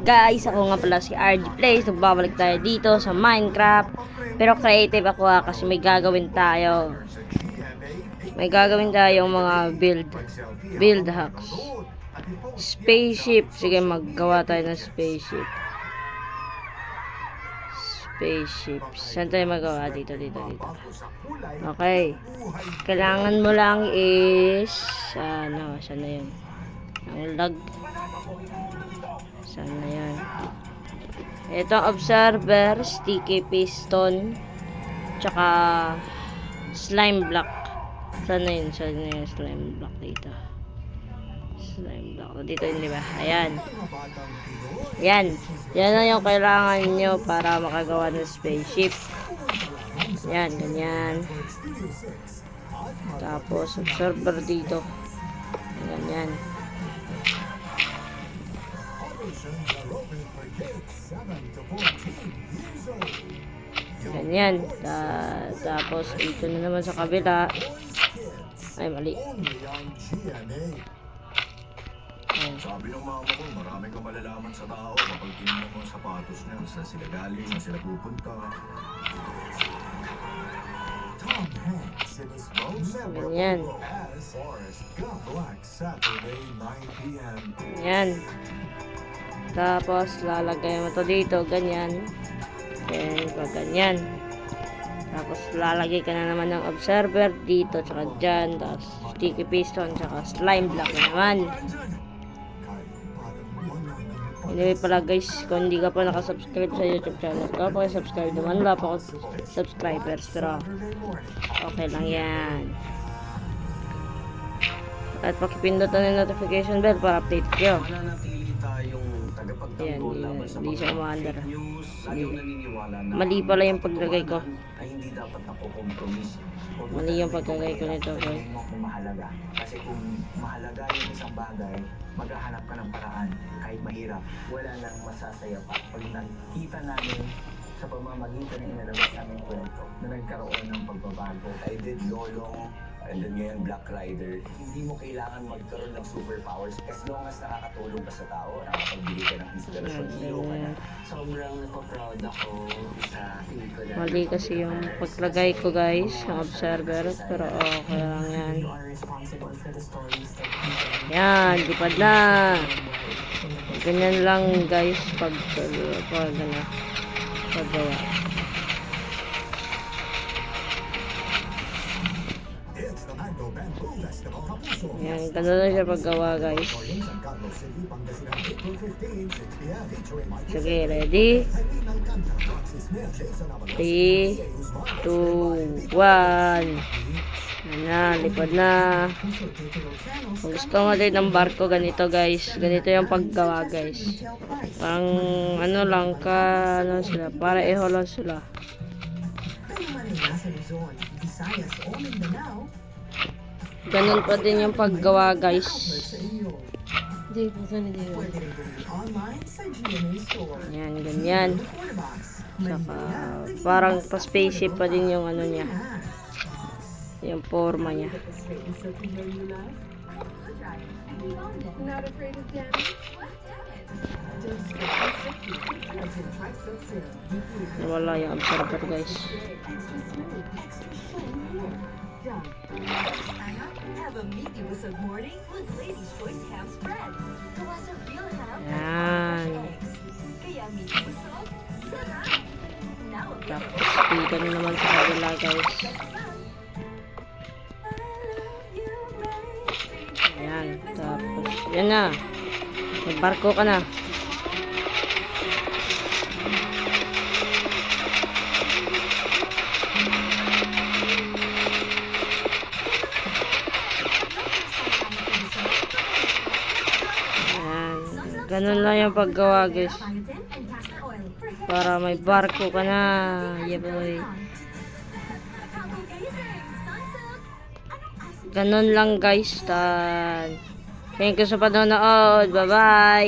Guys, ako nga pala si RG Plays. Nagbabalik tayo dito sa Minecraft. Pero creative ako kasi may gagawin tayo. May gagawin tayong mga build hacks. Spaceship. Sige, maggawa tayo ng spaceship. Saan tayo magawa? Dito. Okay. Kailangan mo lang is saan na yun? Ang lag. Saan na yan? Ito observer, sticky piston, tsaka slime block. Saan na yun? Slime block dito. Slime block. Dito yun, diba? Ayan. Yan na yung kailangan nyo para makagawa ng spaceship. Yan, ganyan. Tapos observer dito. Ganyan. Ganyan. Tapos dito na naman sa kabila. Ay, mali. Sabi ng mama ko, marami kang malalaman sa tao kapag tinignan mo ang sapatos niya, saan sila galing, saan sila pupunta. Tom Hanks in his most memorable as Forrest Gump, Black Saturday, 9 p.m. Yan. Tapos lalagay mo to dito, ganyan. Then pag ganyan. Tapos lalagay ka na naman ng observer dito, tsaka dyan. Tapos sticky piston, tsaka slime block na naman. Anyway pala guys, kung hindi ka pa nakasubscribe sa YouTube channel ko, pakisubscribe naman. Wala pa ako subscribers, pero okay lang yan. At pakipindutan yung notification bell para update kayo. Yan, hindi siya umaandar. Mali pala yung paglagay ko. Mali yung paglagay ko nito guys. Mahalaga. Kasi kung mahalaga yung isang bagay, maghahanap ka ng paraan. Kahit mahirap, wala nang masasaya pa. Pag nakita namin sa pamamagitan ng inalabas namin kwento na nagkaroon ng pagbabago. I did Lolong, and then ngayon Black Rider. Hindi mo kailangan magkaroon ng superpowers as long as nakakatulong ka sa tao, nakapagbigay ka ng inspirasyon, hero ka na. Sobrang napaproud ako sa hindi ko na. Mali kasi yung paglagay ko guys, ng observer, pero okay lang yan. Yan, lipad na. Ganyan lang guys paggawa. Yan, ganun na siya paggawa guys. Sige, ready? 3, 2, 1. Yan, lipad na. Kung gusto mo din ng barko, ganito guys. Ganito yung paggawa guys. Parang ano lang sila. Para iho lang sila. Ganun pa din yung paggawa guys. Yan, ganyan. Saka parang pa spaceship pa din yung ano niya. Yung forma niya. Wala yung observer guys. Yan. Tapos dito naman sa kabila guys. Ayan. Tapos yan na. May barko ka na. Ganun lang yung paggawa guys. Para may barko ka na. Yeah boy. Ganun lang guys. Thank you sa panonood. Bye bye.